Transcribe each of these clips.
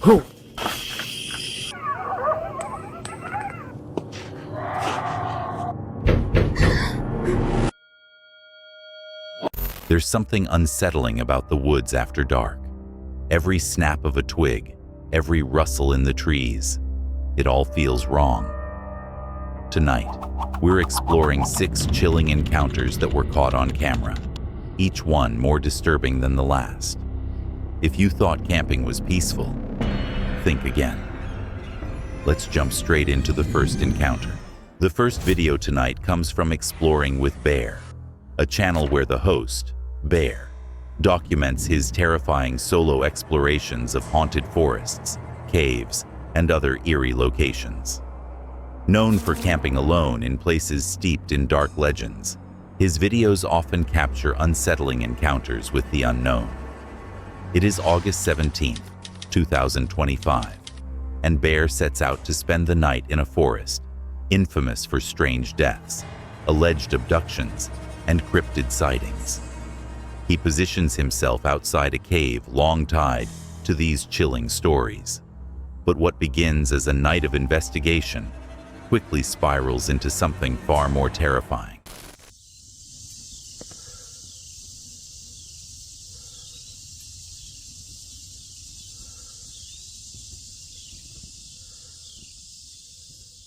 Oh. There's something unsettling about the woods after dark. Every snap of a twig, every rustle in the trees, it all feels wrong. Tonight, we're exploring 6 chilling encounters that were caught on camera, each one more disturbing than the last. If you thought camping was peaceful, think again. Let's jump straight into the first encounter. The first video tonight comes from Exploring with Bear, a channel where the host, Bear, documents his terrifying solo explorations of haunted forests, caves, and other eerie locations. Known for camping alone in places steeped in dark legends, his videos often capture unsettling encounters with the unknown. It is August 17th, 2025, and Bear sets out to spend the night in a forest, infamous for strange deaths, alleged abductions, and cryptid sightings. He positions himself outside a cave long tied to these chilling stories. But what begins as a night of investigation quickly spirals into something far more terrifying.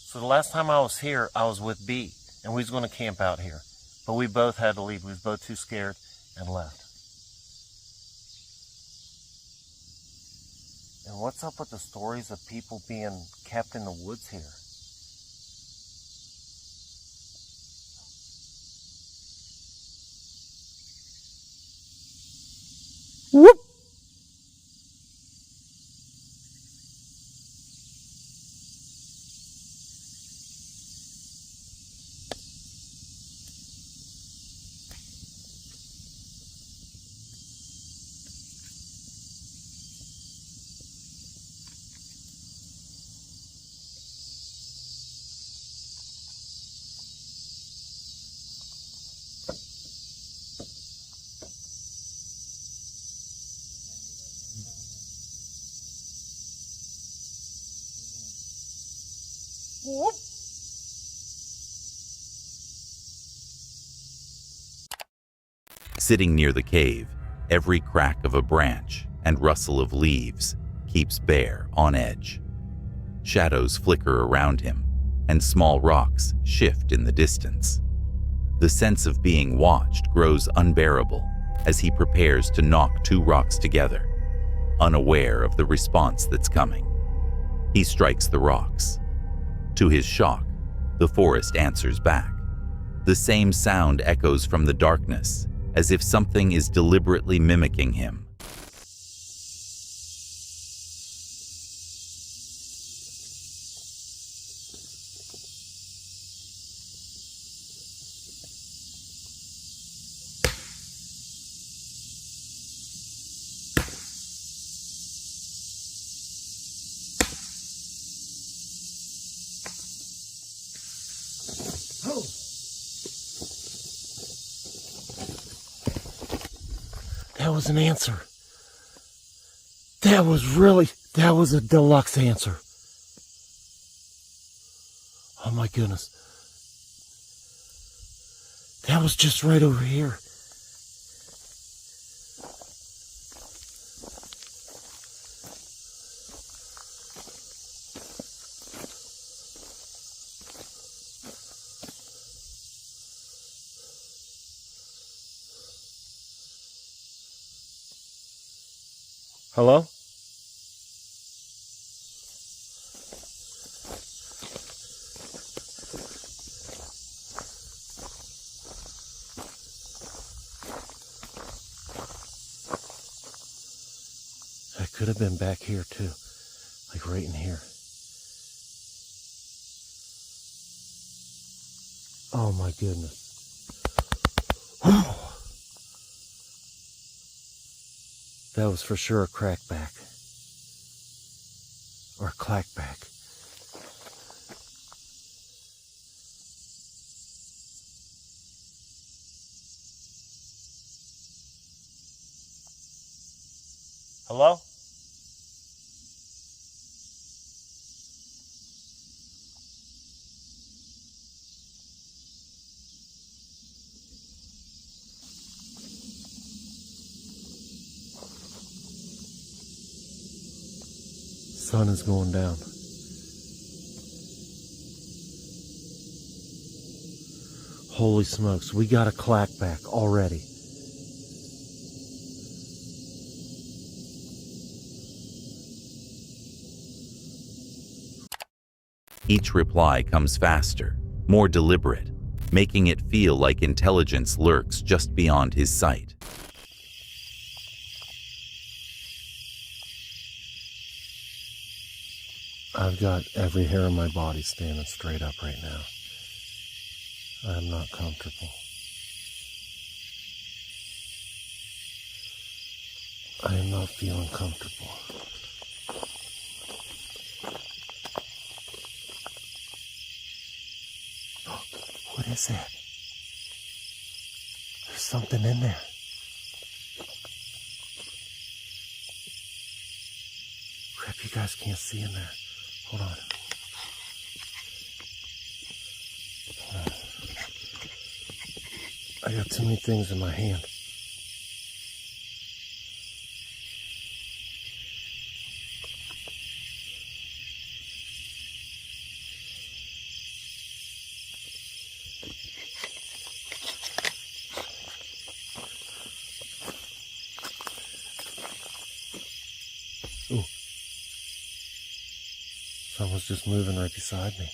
So the last time I was here, I was with B, and we was going to camp out here. But we both had to leave. We was both too scared and left. And what's up with the stories of people being kept in the woods here? Whoop! Whoop! Sitting near the cave, every crack of a branch and rustle of leaves keeps Bear on edge. Shadows flicker around him, and small rocks shift in the distance. The sense of being watched grows unbearable as he prepares to knock 2 rocks together, unaware of the response that's coming. He strikes the rocks. To his shock, the forest answers back. The same sound echoes from the darkness, as if something is deliberately mimicking him. Oh. That was an answer. That was a deluxe answer. Oh my goodness. That was just right over here. Hello? I could have been back here too, like right in here. Oh my goodness. That was for sure a crackback. Or a clackback. Hello? sun is going down. Holy smokes, we got a clack back already. Each reply comes faster, more deliberate, making it feel like intelligence lurks just beyond his sight. I've got every hair on my body standing straight up right now. I'm not comfortable. I am not feeling comfortable. What is that? There's something in there. Crap, you guys can't see in there. Hold on. I got too many things in my hand. Ooh. Someone's just moving right beside me.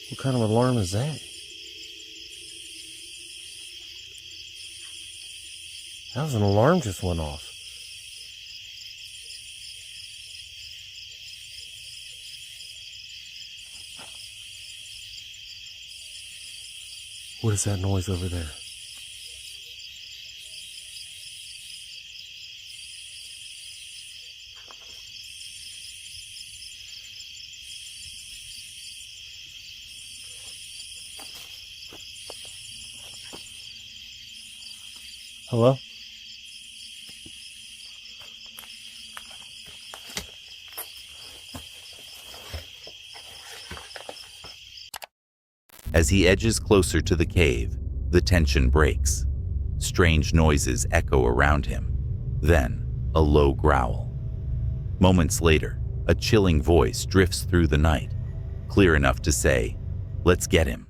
What kind of alarm is that? That was an alarm just went off. What is that noise over there? Hello? As he edges closer to the cave, the tension breaks. Strange noises echo around him. Then, a low growl. Moments later, a chilling voice drifts through the night, clear enough to say, "Let's get him."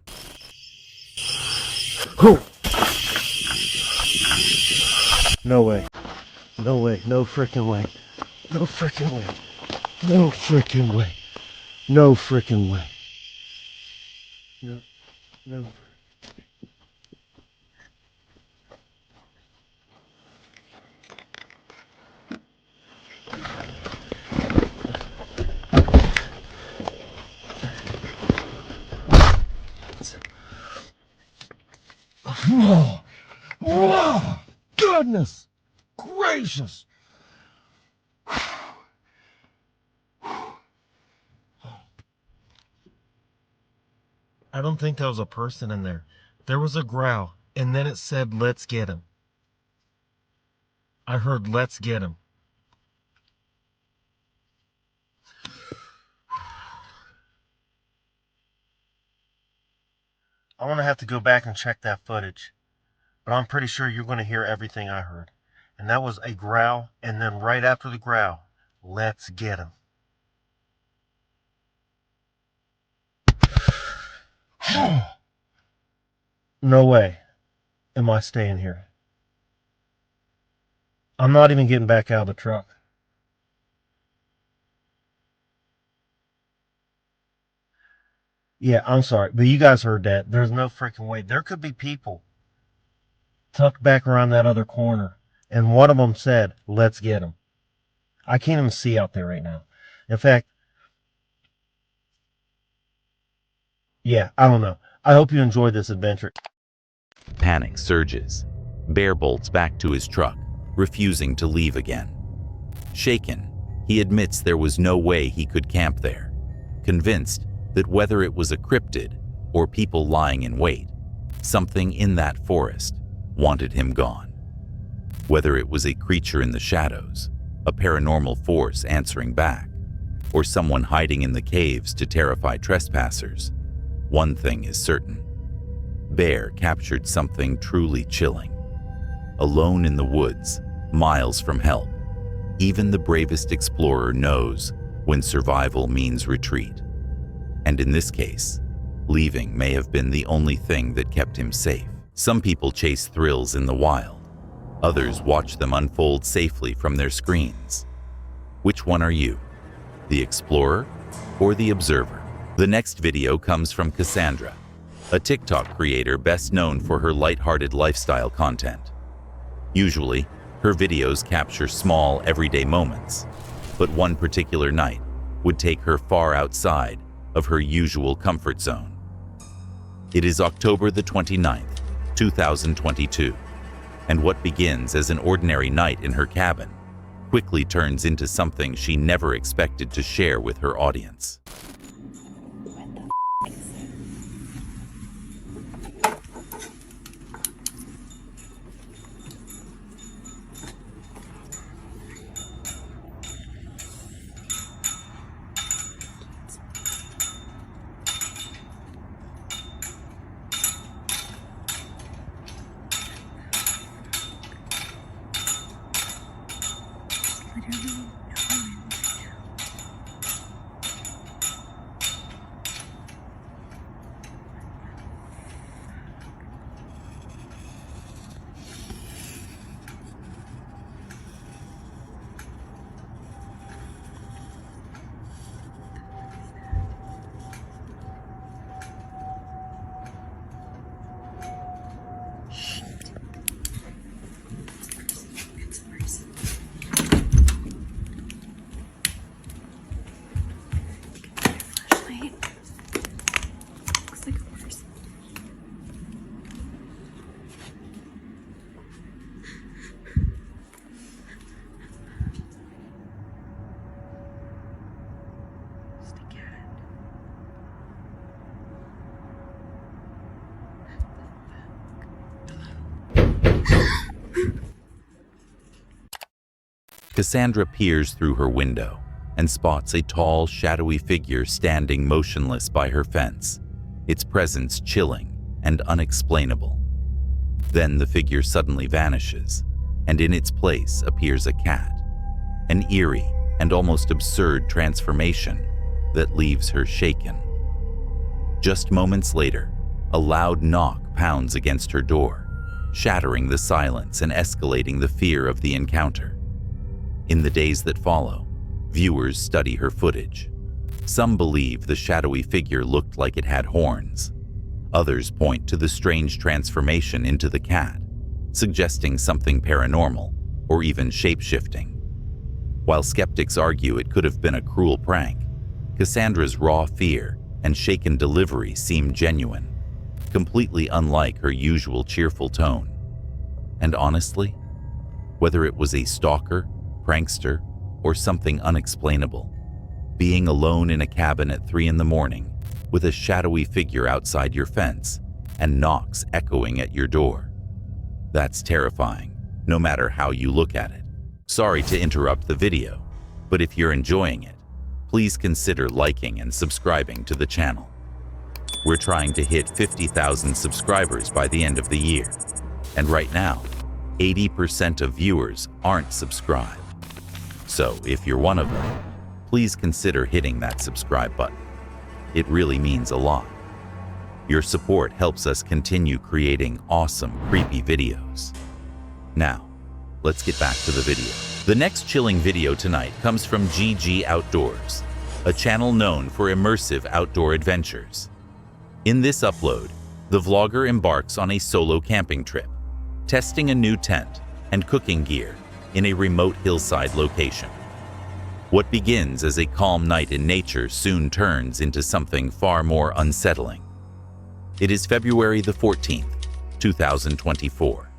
Oh! No way. No way. No frickin' way. No frickin' way. No frickin' way. No frickin' way. No. No. Whoa! Whoa! Goodness gracious! I don't think there was a person in there. There was a growl, and then it said, "Let's get him." I heard, "Let's get him." I'm going to have to go back and check that footage. But I'm pretty sure you're going to hear everything I heard. And that was a growl, and then right after the growl, "Let's get him." No way am I staying here. I'm not even getting back out of the truck. Yeah, I'm sorry, but you guys heard that. There's no freaking way. There could be people tucked back around that other corner, and one of them said, "Let's get him." I can't even see out there right now. In fact, yeah, I don't know. I hope you enjoyed this adventure. Panic surges. Bear bolts back to his truck, refusing to leave again. Shaken, he admits there was no way he could camp there, convinced that whether it was a cryptid or people lying in wait, Something in that forest wanted him gone. Whether it was a creature in the shadows, a paranormal force answering back, or someone hiding in the caves to terrify trespassers, one thing is certain. Bear captured something truly chilling. Alone in the woods, miles from help, even the bravest explorer knows when survival means retreat. And in this case, leaving may have been the only thing that kept him safe. Some people chase thrills in the wild. Others watch them unfold safely from their screens. Which one are you? The explorer or the observer? The next video comes from Cassandra, a TikTok creator best known for her lighthearted lifestyle content. Usually, her videos capture small, everyday moments, but one particular night would take her far outside of her usual comfort zone. It is October the 29th, 2022, and what begins as an ordinary night in her cabin quickly turns into something she never expected to share with her audience. Cassandra peers through her window and spots a tall, shadowy figure standing motionless by her fence, its presence chilling and unexplainable. Then the figure suddenly vanishes, and in its place appears a cat, an eerie and almost absurd transformation that leaves her shaken. Just moments later, a loud knock pounds against her door, shattering the silence and escalating the fear of the encounter. In the days that follow, viewers study her footage. Some believe the shadowy figure looked like it had horns. Others point to the strange transformation into the cat, suggesting something paranormal or even shape-shifting. While skeptics argue it could have been a cruel prank, Cassandra's raw fear and shaken delivery seem genuine, completely unlike her usual cheerful tone. And honestly, whether it was a stalker, prankster, or something unexplainable, being alone in a cabin at 3 a.m. with a shadowy figure outside your fence and knocks echoing at your door. That's terrifying, no matter how you look at it. Sorry to interrupt the video, but if you're enjoying it, please consider liking and subscribing to the channel. We're trying to hit 50,000 subscribers by the end of the year, and right now, 80% of viewers aren't subscribed. So if you're one of them, please consider hitting that subscribe button. It really means a lot. Your support helps us continue creating awesome, creepy videos. Now, let's get back to the video. The next chilling video tonight comes from GG Outdoors, a channel known for immersive outdoor adventures. In this upload, the vlogger embarks on a solo camping trip, testing a new tent and cooking gear in a remote hillside location. What begins as a calm night in nature soon turns into something far more unsettling. It is February the 14th, 2024,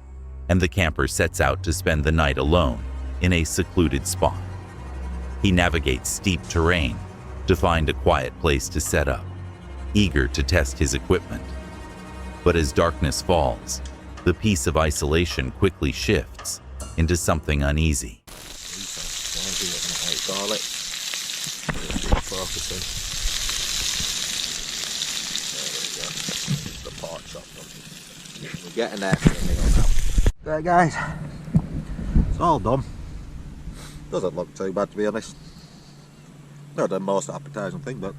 and the camper sets out to spend the night alone in a secluded spot. He navigates steep terrain to find a quiet place to set up, eager to test his equipment. But as darkness falls, the peace of isolation quickly shifts into something uneasy. We're getting there. Right guys, it's all done. Doesn't look too bad, to be honest. Not the most appetising thing, but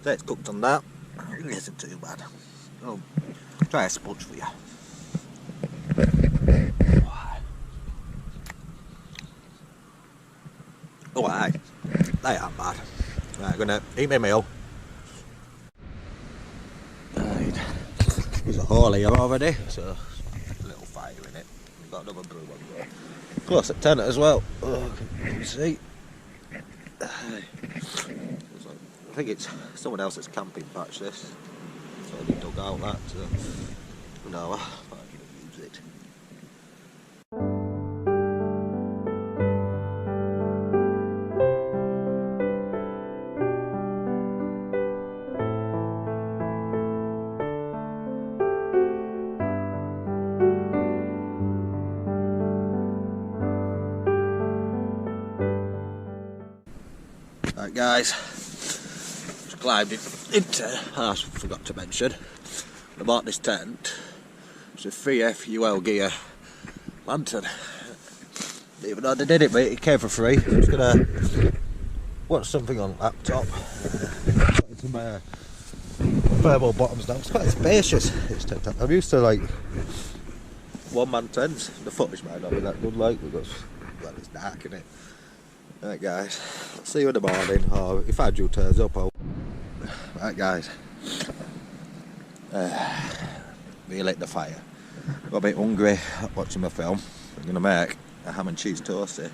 say it's cooked on that, it isn't too bad. I'll try a sponge for you. Oh aye, they aren't bad. Right, I'm gonna eat my meal. Right, there's a hole here already, so a little fire in it. We've got another brew on there. Close at 10 as well. Oh, can you see? I think it's someone else's camping patch, this. So they dug out that, no, I can't use it. Right guys, just climbed into, I forgot to mention, I bought this tent. It's a 3FUL gear lantern. Even though they did it, mate, it came for free. I'm just gonna watch something on laptop. Into my thermal bottoms now. It's quite spacious, this tent. I'm used to like one-man tents. The footage might not be that good, like, because well, it's dark in it. Right guys, see you in the morning, or if Andrew turns up, I'll... Right guys, relit the fire. Got a bit hungry watching my film. I'm going to make a ham and cheese toasty.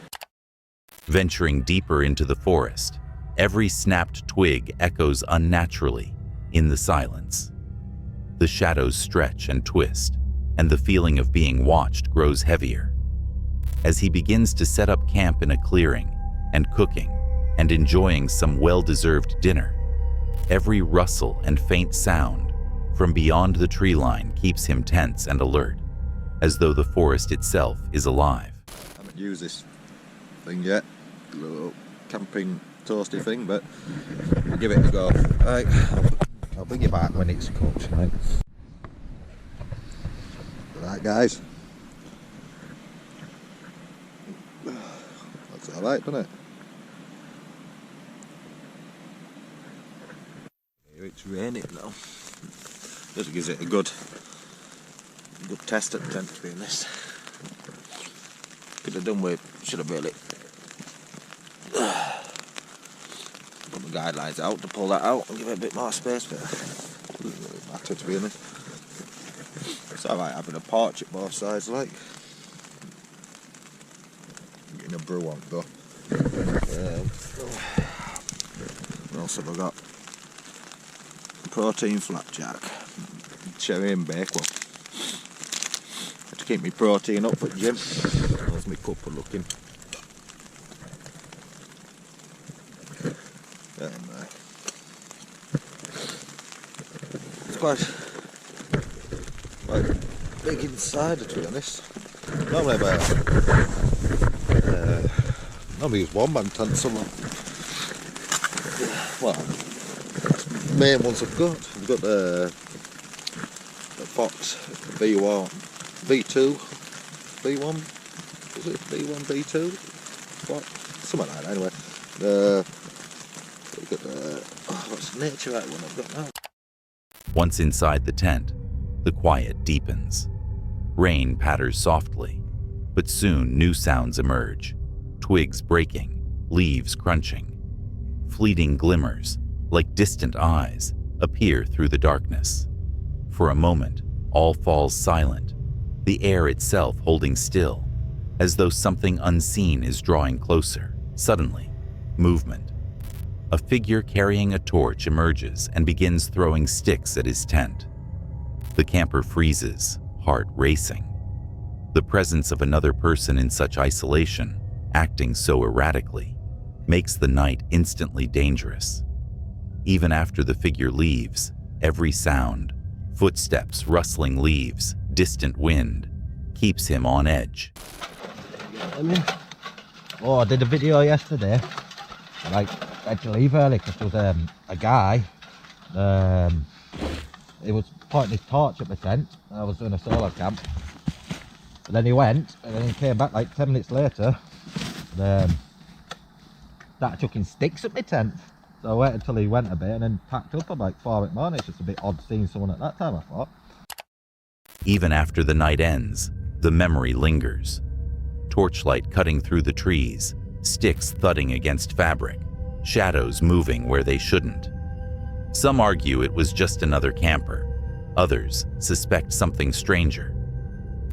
Venturing deeper into the forest, every snapped twig echoes unnaturally in the silence. The shadows stretch and twist, and the feeling of being watched grows heavier. As he begins to set up camp in a clearing, and cooking, and enjoying some well-deserved dinner, every rustle and faint sound from beyond the tree line keeps him tense and alert, as though the forest itself is alive. I haven't used this thing yet, the little camping toasty thing, but I'll give it a go. Right, I'll bring you back when it's cooked. Right guys, that's alright, doesn't it? It's raining now. Just gives it a good test at the tent, to be honest. Could have done with, should have really put the guidelines out to pull that out and give it a bit more space, but it doesn't really matter, to be honest. It's alright having a porch at both sides, like. Getting a brew on, though. What else have I got? Protein flapjack, cherry and bakewell. To keep my protein up at the gym. How's my cuppa looking? It's quite big inside, to be honest. Normally normally use one-man tent somewhere. Well, main ones I've got. I've got the Fox V1, V2, V1, is it V1, V2? What? Something like that anyway. We've got the, what's the nature right one I've got now? Once inside the tent, the quiet deepens. Rain patters softly, but soon new sounds emerge. Twigs breaking, leaves crunching. Fleeting glimmers, like distant eyes, appear through the darkness. For a moment, all falls silent, the air itself holding still, as though something unseen is drawing closer. Suddenly, movement. A figure carrying a torch emerges and begins throwing sticks at his tent. The camper freezes, heart racing. The presence of another person in such isolation, acting so erratically, makes the night instantly dangerous. Even after the figure leaves, every sound, Footsteps, rustling leaves, distant wind keeps him on edge. Oh, I did a video yesterday. Like, I had to leave early because there was a guy. He was pointing his torch at my tent. I was doing a solo camp. But then he went, and then he came back like 10 minutes later. Started chucking sticks at my tent. So I waited until he went a bit and then packed up at like 4 in the morning. It's just a bit odd seeing someone at that time, I thought. Even after the night ends, the memory lingers. Torchlight cutting through the trees, sticks thudding against fabric, shadows moving where they shouldn't. Some argue it was just another camper. Others suspect something stranger.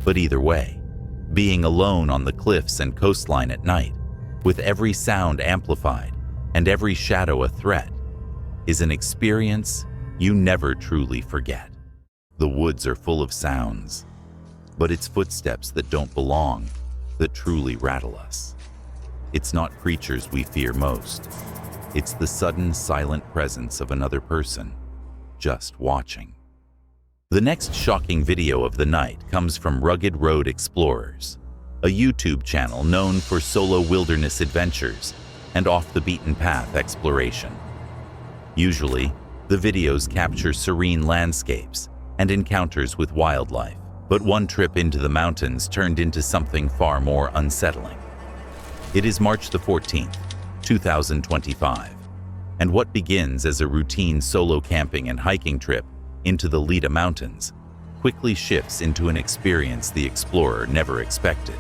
But either way, being alone on the cliffs and coastline at night, with every sound amplified and every shadow a threat, is an experience you never truly forget. The woods are full of sounds, but it's footsteps that don't belong that truly rattle us. It's not creatures we fear most. It's the sudden, silent presence of another person, just watching. The next shocking video of the night comes from Rugged Road Explorers, a YouTube channel known for solo wilderness adventures and off-the-beaten-path exploration. Usually, the videos capture serene landscapes and encounters with wildlife, but one trip into the mountains turned into something far more unsettling. It is March the 14th, 2025, and what begins as a routine solo camping and hiking trip into the Lida Mountains quickly shifts into an experience the explorer never expected.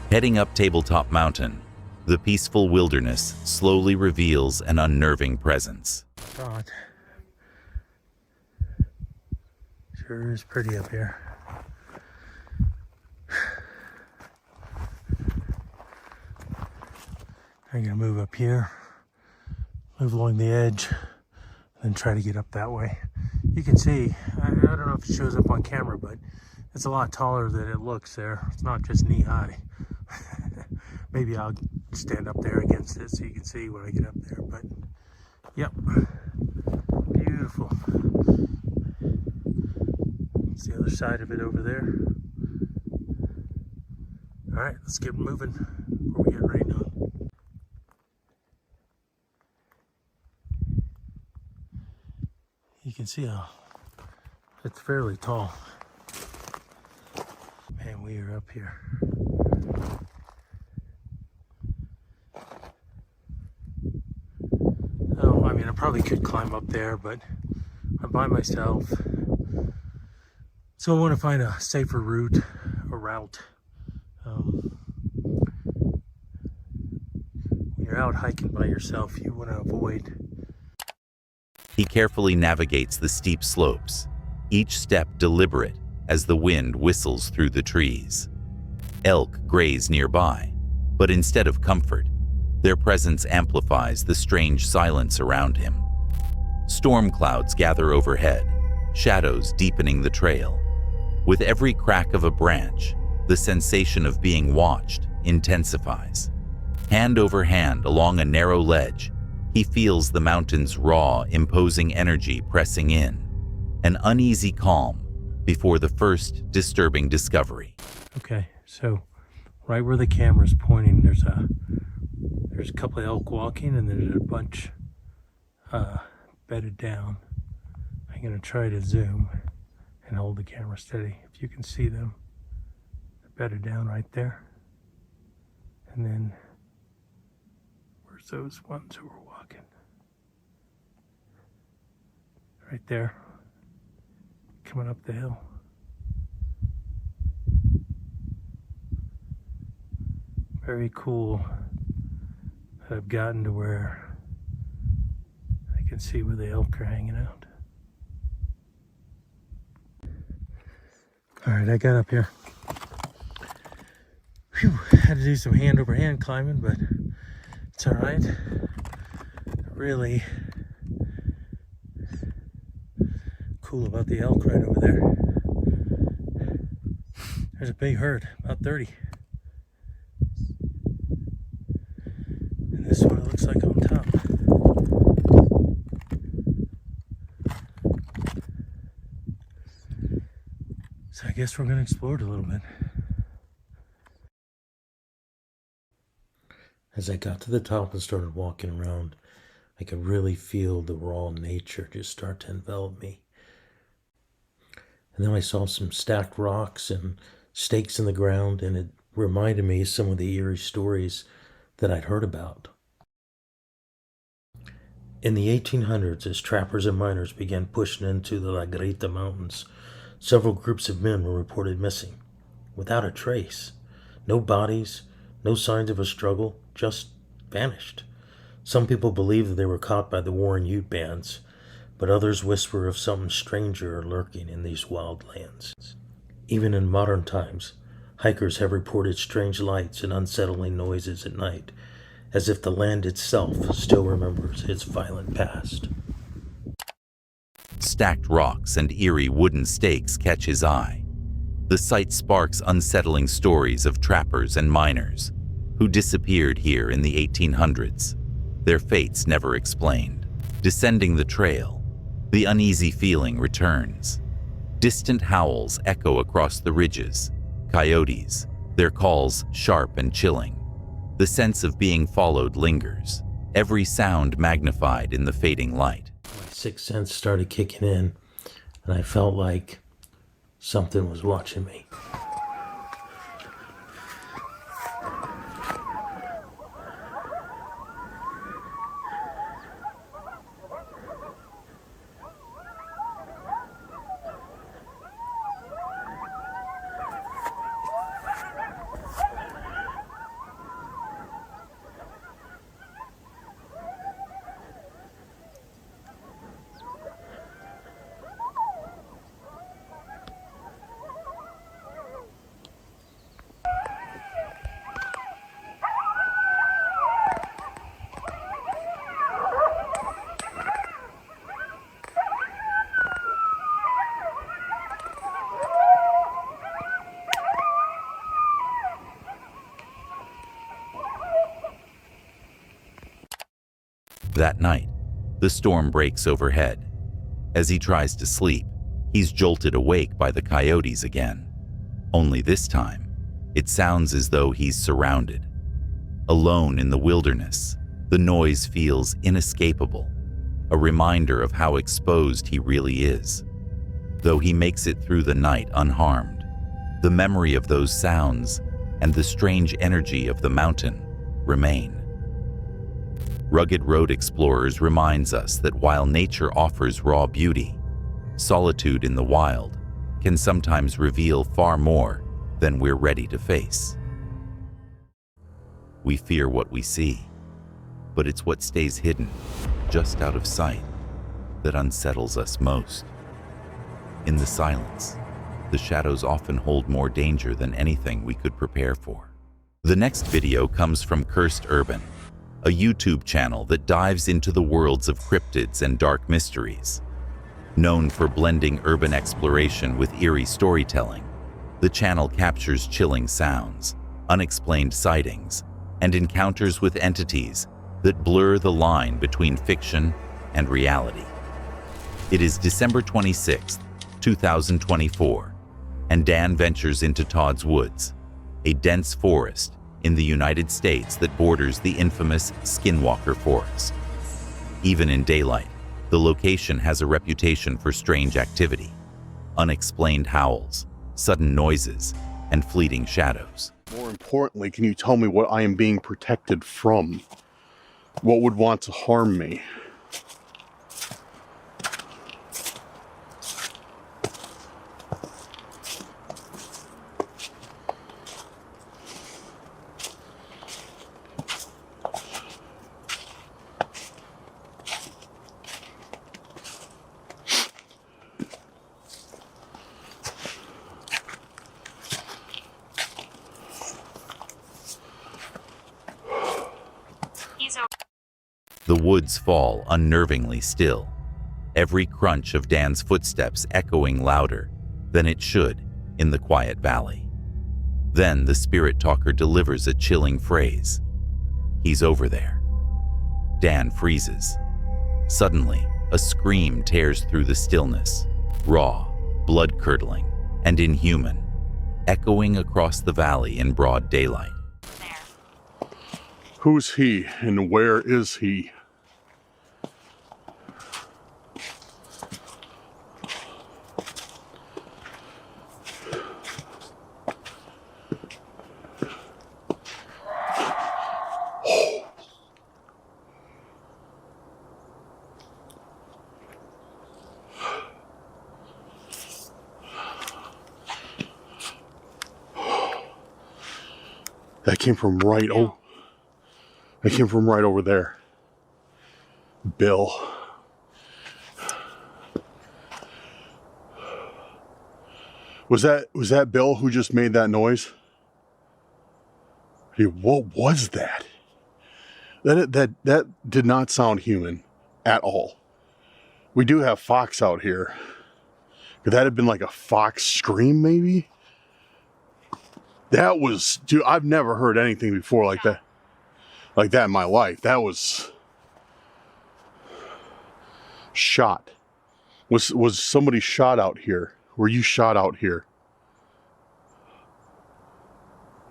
Heading up Tabletop Mountain, the peaceful wilderness slowly reveals an unnerving presence. God. Sure is pretty up here. I'm gonna move up here, move along the edge, and try to get up that way. You can see, I don't know if it shows up on camera, but it's a lot taller than it looks there. It's not just knee high. Maybe I'll stand up there against it so you can see when I get up there, but yep, beautiful. It's the other side of it over there. All right, let's get moving before we get rained on. You can see how it's fairly tall. Man, we are up here. Oh, I mean, I probably could climb up there, but I'm by myself. So I want to find a safer route, a route. When you're out hiking by yourself, you want to avoid. He carefully navigates the steep slopes, each step deliberate as the wind whistles through the trees. Elk graze nearby, but instead of comfort, their presence amplifies the strange silence around him. Storm clouds gather overhead, shadows deepening the trail. With every crack of a branch, the sensation of being watched intensifies. Hand over hand along a narrow ledge, he feels the mountain's raw, imposing energy pressing in, an uneasy calm before the first disturbing discovery. Okay, so right where the camera's pointing, there's a couple of elk walking, and there's a bunch bedded down. I'm gonna try to zoom and hold the camera steady. If you can see them, they're bedded down right there. And then where's those ones who were walking? Right there, coming up the hill. Very cool that I've gotten to where I can see where the elk are hanging out. All right, I got up here. Phew, had to do some hand over hand climbing, but it's all right. Really cool about the elk right over there. There's a big herd, about 30. And this is what it looks like on top. So I guess we're gonna explore it a little bit. As I got to the top and started walking around, I could really feel the raw nature just start to envelop me. And then I saw some stacked rocks and stakes in the ground, and it reminded me of some of the eerie stories that I'd heard about. In the 1800s, as trappers and miners began pushing into the La Grita Mountains, several groups of men were reported missing, without a trace. No bodies, no signs of a struggle, just vanished. Some people believe that they were caught by the Warren Ute bands, but others whisper of something stranger lurking in these wild lands. Even in modern times, hikers have reported strange lights and unsettling noises at night, as if the land itself still remembers its violent past. Stacked rocks and eerie wooden stakes catch his eye. The sight sparks unsettling stories of trappers and miners who disappeared here in the 1800s, their fates never explained. Descending the trail, the uneasy feeling returns. Distant howls echo across the ridges, coyotes, their calls sharp and chilling. The sense of being followed lingers, every sound magnified in the fading light. My sixth sense started kicking in, and I felt like something was watching me. That night, the storm breaks overhead. As he tries to sleep, he's jolted awake by the coyotes again. Only this time, it sounds as though he's surrounded. Alone in the wilderness, the noise feels inescapable, a reminder of how exposed he really is. Though he makes it through the night unharmed, the memory of those sounds and the strange energy of the mountain remain. Rugged Road Explorers reminds us that while nature offers raw beauty, solitude in the wild can sometimes reveal far more than we're ready to face. We fear what we see, but it's what stays hidden, just out of sight, that unsettles us most. In the silence, the shadows often hold more danger than anything we could prepare for. The next video comes from Cursed Urban, a YouTube channel that dives into the worlds of cryptids and dark mysteries. Known for blending urban exploration with eerie storytelling, the channel captures chilling sounds, unexplained sightings, and encounters with entities that blur the line between fiction and reality. It is December 26th, 2024, and Dan ventures into Todd's Woods, a dense forest in the United States that borders the infamous Skinwalker Forest. Even in daylight, the location has a reputation for strange activity, unexplained howls, sudden noises, and fleeting shadows. More importantly, can you tell me what I am being protected from? What would want to harm me? The woods fall unnervingly still, every crunch of Dan's footsteps echoing louder than it should in the quiet valley. Then the spirit talker delivers a chilling phrase. He's over there. Dan freezes. Suddenly, a scream tears through the stillness, raw, blood-curdling, and inhuman, echoing across the valley in broad daylight. Who's he and where is he? That came from right over there. Bill. Was that Bill who just made that noise? Hey, what was that? That did not sound human at all. We do have fox out here. Could that have been like a fox scream maybe? That was, dude, I've never heard anything before like that in my life. That was shot. Was somebody shot out here? Were you shot out here?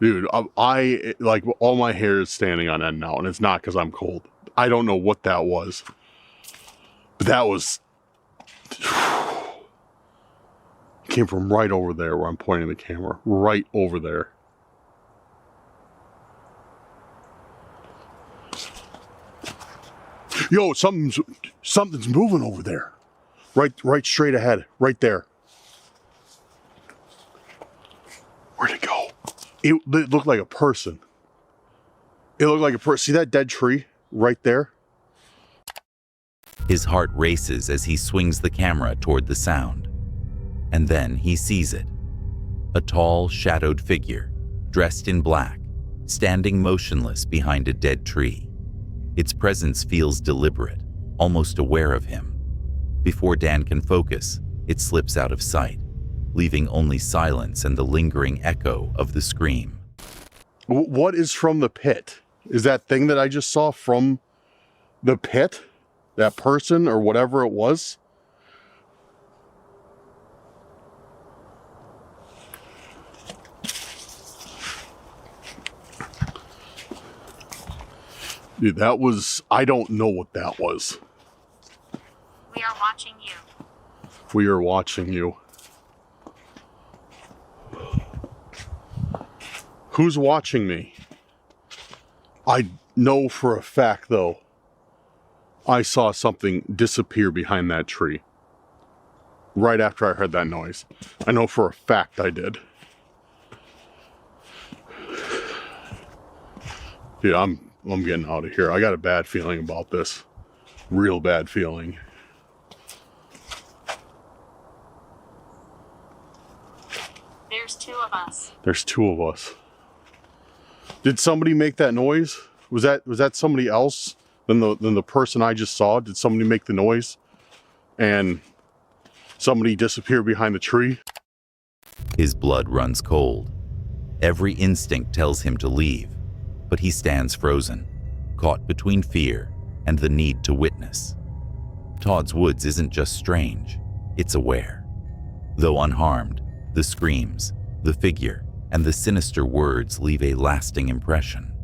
Dude, I like all my hair is standing on end now, and it's not because I'm cold. I don't know what that was. But that was came from right over there where I'm pointing the camera. Right over there. Yo, something's moving over there. Right straight ahead. Right there. Where'd it go? It looked like a person. It looked like a person. See that dead tree right there? His heart races as he swings the camera toward the sound. And then he sees it. A tall, shadowed figure, dressed in black, standing motionless behind a dead tree. Its presence feels deliberate, almost aware of him. Before Dan can focus, it slips out of sight, leaving only silence and the lingering echo of the scream. What is from the pit? Is that thing that I just saw from the pit? That person or whatever it was? Dude, that was, I don't know what that was. We are watching you. We are watching you. Who's watching me? I know for a fact, though, I saw something disappear behind that tree. Right after I heard that noise. I know for a fact I did. Dude, I'm getting out of here. I got a bad feeling about this. Real bad feeling. There's two of us. There's two of us. Did somebody make that noise? Was that somebody else than the person I just saw? Did somebody make the noise? And somebody disappear behind the tree? His blood runs cold. Every instinct tells him to leave, but he stands frozen, caught between fear and the need to witness. Todd's Woods isn't just strange, it's aware. Though unharmed, the screams, the figure, and the sinister words leave a lasting impression.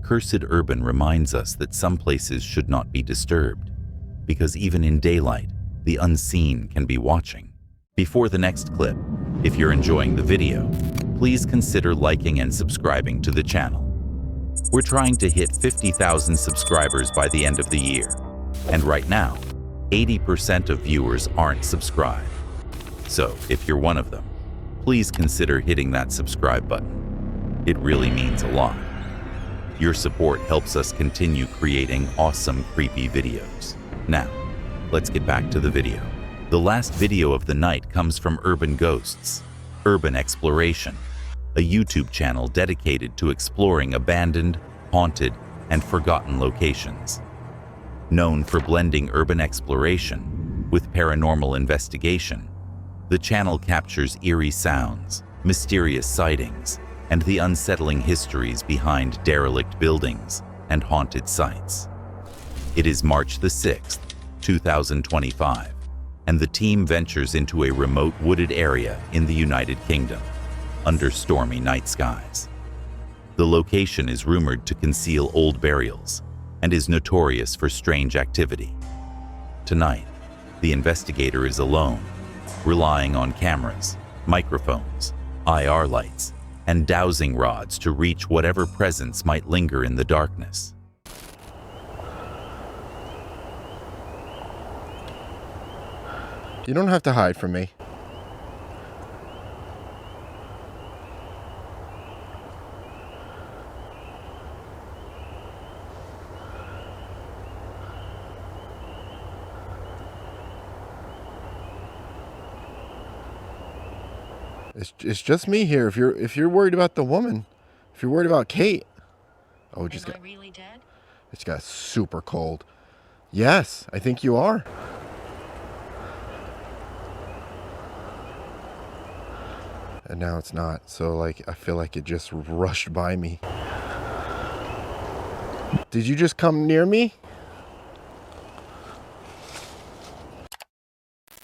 Cursed Urban reminds us that some places should not be disturbed, because even in daylight, the unseen can be watching. Before the next clip, if you're enjoying the video, please consider liking and subscribing to the channel. We're trying to hit 50,000 subscribers by the end of the year, and right now, 80% of viewers aren't subscribed. So if you're one of them, please consider hitting that subscribe button. It really means a lot. Your support helps us continue creating awesome, creepy videos. Now, let's get back to the video. The last video of the night comes from Urban Ghosts, Urban Exploration, a YouTube channel dedicated to exploring abandoned, haunted, and forgotten locations. Known for blending urban exploration with paranormal investigation, the channel captures eerie sounds, mysterious sightings, and the unsettling histories behind derelict buildings and haunted sites. It is March the 6th, 2025, and the team ventures into a remote wooded area in the United Kingdom, under stormy night skies. The location is rumored to conceal old burials and is notorious for strange activity. Tonight, the investigator is alone, relying on cameras, microphones, IR lights, and dowsing rods to reach whatever presence might linger in the darkness. You don't have to hide from me. It's just me here. If you're worried about the woman, if you're worried about Kate. Oh, it just Am got I really dead? it's got super cold. Yes, I think you are. And now it's not. So like I feel like it just rushed by me. Did you just come near me?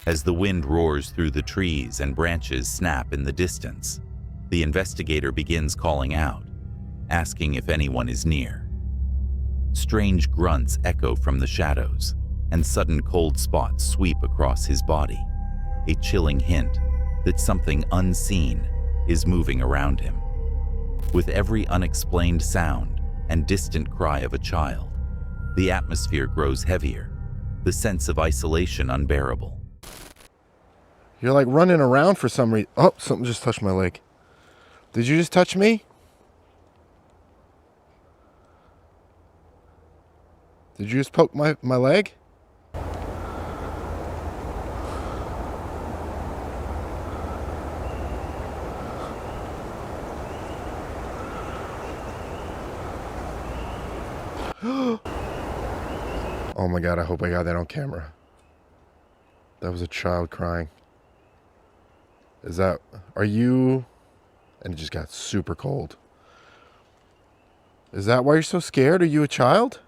As the wind roars through the trees and branches snap in the distance, the investigator begins calling out, asking if anyone is near. Strange grunts echo from the shadows, and sudden cold spots sweep across his body, a chilling hint that something unseen is moving around him. With every unexplained sound and distant cry of a child, the atmosphere grows heavier, the sense of isolation unbearable. You're like running around for some reason. Oh, something just touched my leg. Did you just touch me? Did you just poke my leg? Oh my God, I hope I got that on camera. That was a child crying. Are you, and it just got super cold. Is that why you're so scared? Are you a child?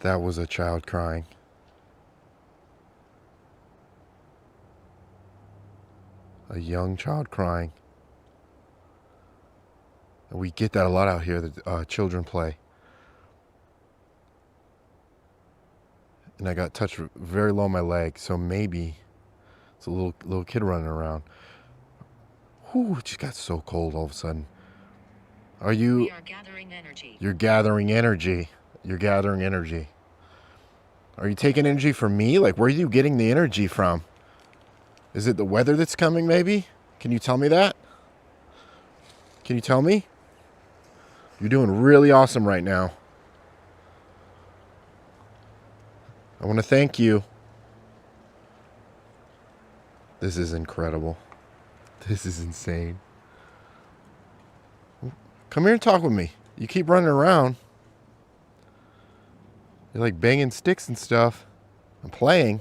That was a child crying. A young child crying. And we get that a lot out here that children play. And I got touched very low on my leg, so maybe it's a little kid running around. Whew, it just got so cold all of a sudden. Are you? We are gathering energy. You're gathering energy. You're gathering energy. Are you taking energy from me? Like, where are you getting the energy from? Is it the weather that's coming, maybe? Can you tell me that? Can you tell me? You're doing really awesome right now. I want to thank you. This is incredible. This is insane. Come here and talk with me. You keep running around. You're like banging sticks and stuff. I'm playing.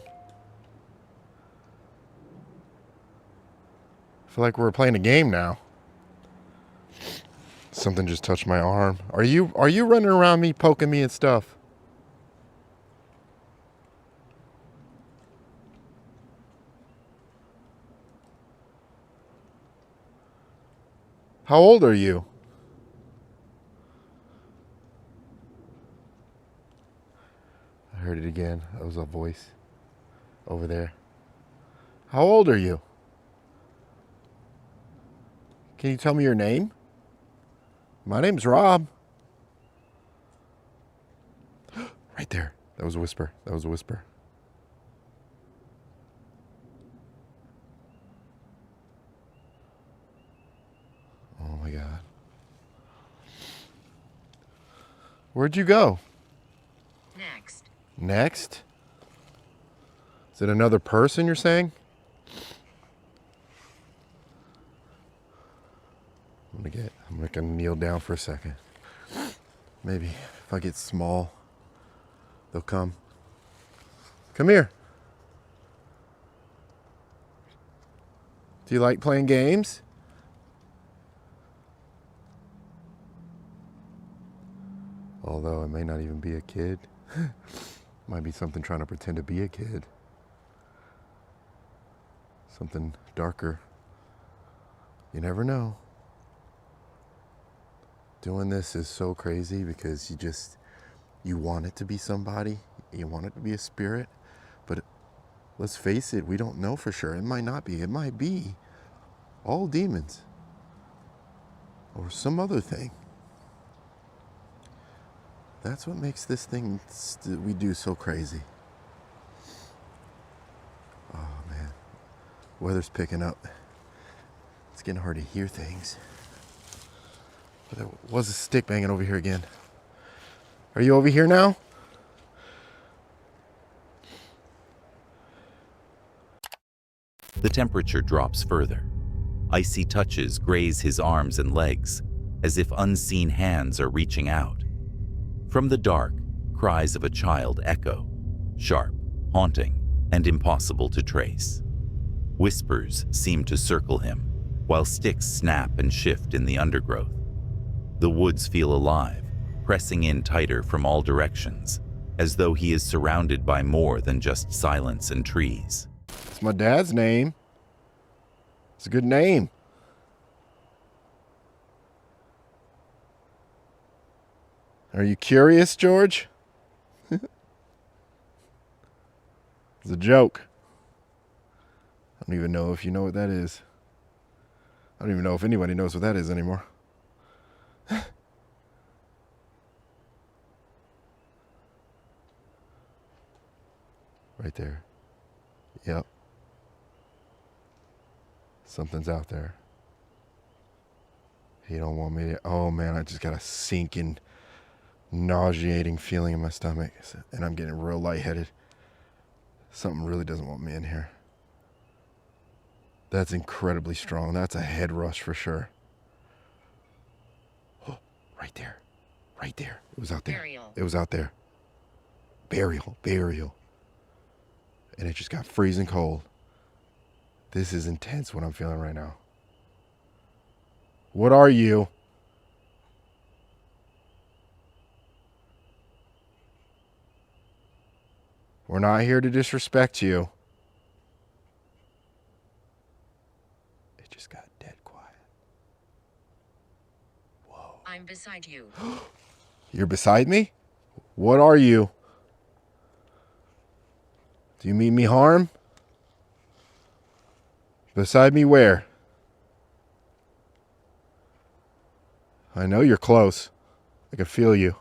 I feel like we're playing a game now. Something just touched my arm. Are you running around me, poking me and stuff? How old are you? I heard it again. That was a voice over there. How old are you? Can you tell me your name? My name's Rob. Right there. That was a whisper. That was a whisper. Oh my God. Where'd you go? Next. Next? Is it another person you're saying? I'm gonna kneel down for a second. Maybe if I get small, they'll come. Come here. Do you like playing games? Although I may not even be a kid. Might be something trying to pretend to be a kid. Something darker. You never know. Doing this is so crazy because you want it to be somebody. You want it to be a spirit. But let's face it, we don't know for sure. It might not be. It might be all demons. Or some other thing. That's what makes this thing we do so crazy. Oh man, weather's picking up. It's getting hard to hear things. But there was a stick banging over here again. Are you over here now? The temperature drops further. Icy touches graze his arms and legs, as if unseen hands are reaching out. From the dark, cries of a child echo, sharp, haunting, and impossible to trace. Whispers seem to circle him, while sticks snap and shift in the undergrowth. The woods feel alive, pressing in tighter from all directions, as though he is surrounded by more than just silence and trees. It's my dad's name. It's a good name. Are you curious, George? It's a joke. I don't even know if you know what that is. I don't even know if anybody knows what that is anymore. Right there. Yep. Something's out there. He don't want me to... Oh man, I just got a sinking, nauseating feeling in my stomach. And I'm getting real lightheaded. Something really doesn't want me in here. That's incredibly strong. That's a head rush for sure. Oh, right there. Right there. It was out there. Burial. It was out there. Burial. Burial. And it just got freezing cold. This is intense what I'm feeling right now. What are you? We're not here to disrespect you. It just got dead quiet. Whoa. I'm beside you. You're beside me? What are you? Do you mean me harm? Beside me where? I know you're close. I can feel you.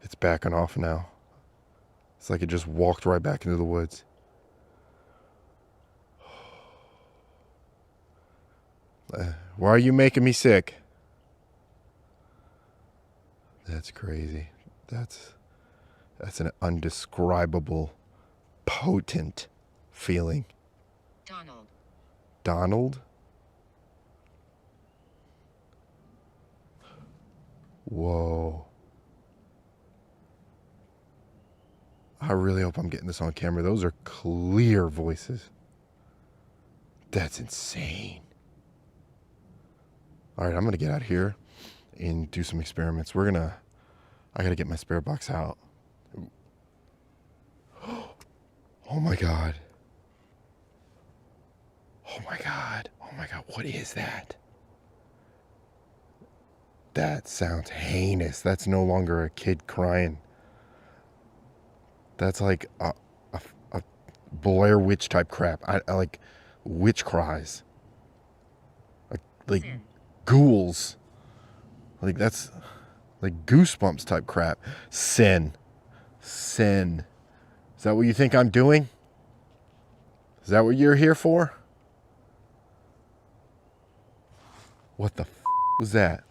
It's backing off now. It's like it just walked right back into the woods. Why are you making me sick? That's crazy. That's an undescribable, potent feeling. Donald. Donald? Whoa. I really hope I'm getting this on camera. Those are clear voices. That's insane. All right, I'm going to get out of here and do some experiments. I got to get my spirit box out. Oh my God. Oh my God. Oh my God. What is that? That sounds heinous. That's no longer a kid crying. That's like a Blair Witch type crap. I like witch cries. Like ghouls. Like that's like goosebumps type crap. Sin. Sin. Is that what you think I'm doing? Is that what you're here for? What the was that?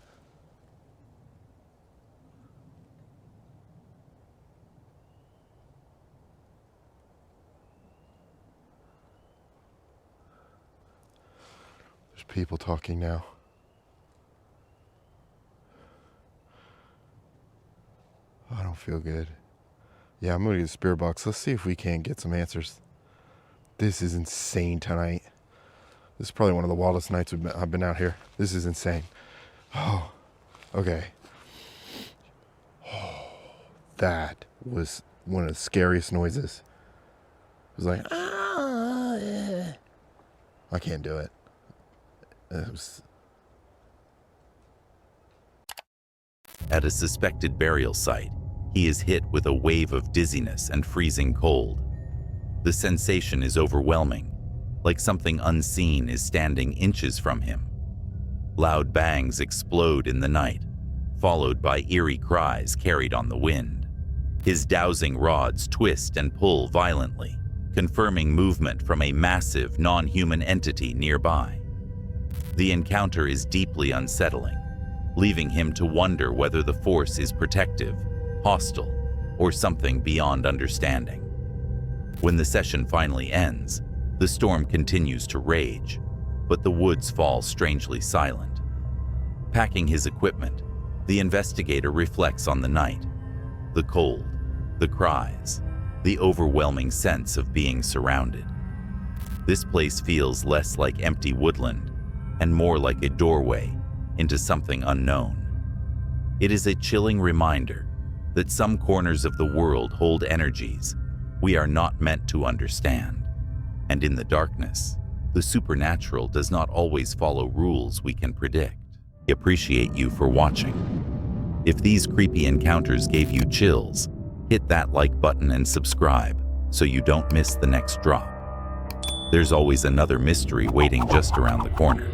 There's people talking now. I don't feel good. Yeah, I'm gonna get a spirit box. Let's see if we can get some answers. This is insane tonight. This is probably one of the wildest nights I've been out here. This is insane. Oh, okay. Oh, that was one of the scariest noises. It was like, ah, yeah. I can't do it. It was... At a suspected burial site, he is hit with a wave of dizziness and freezing cold. The sensation is overwhelming, like something unseen is standing inches from him. Loud bangs explode in the night, followed by eerie cries carried on the wind. His dowsing rods twist and pull violently, confirming movement from a massive, non-human entity nearby. The encounter is deeply unsettling, leaving him to wonder whether the force is protective, hostile, or something beyond understanding. When the session finally ends, the storm continues to rage, but the woods fall strangely silent. Packing his equipment, the investigator reflects on the night, the cold, the cries, the overwhelming sense of being surrounded. This place feels less like empty woodland and more like a doorway into something unknown. It is a chilling reminder that some corners of the world hold energies we are not meant to understand. And in the darkness, the supernatural does not always follow rules we can predict. I appreciate you for watching. If these creepy encounters gave you chills, hit that like button and subscribe so you don't miss the next drop. There's always another mystery waiting just around the corner.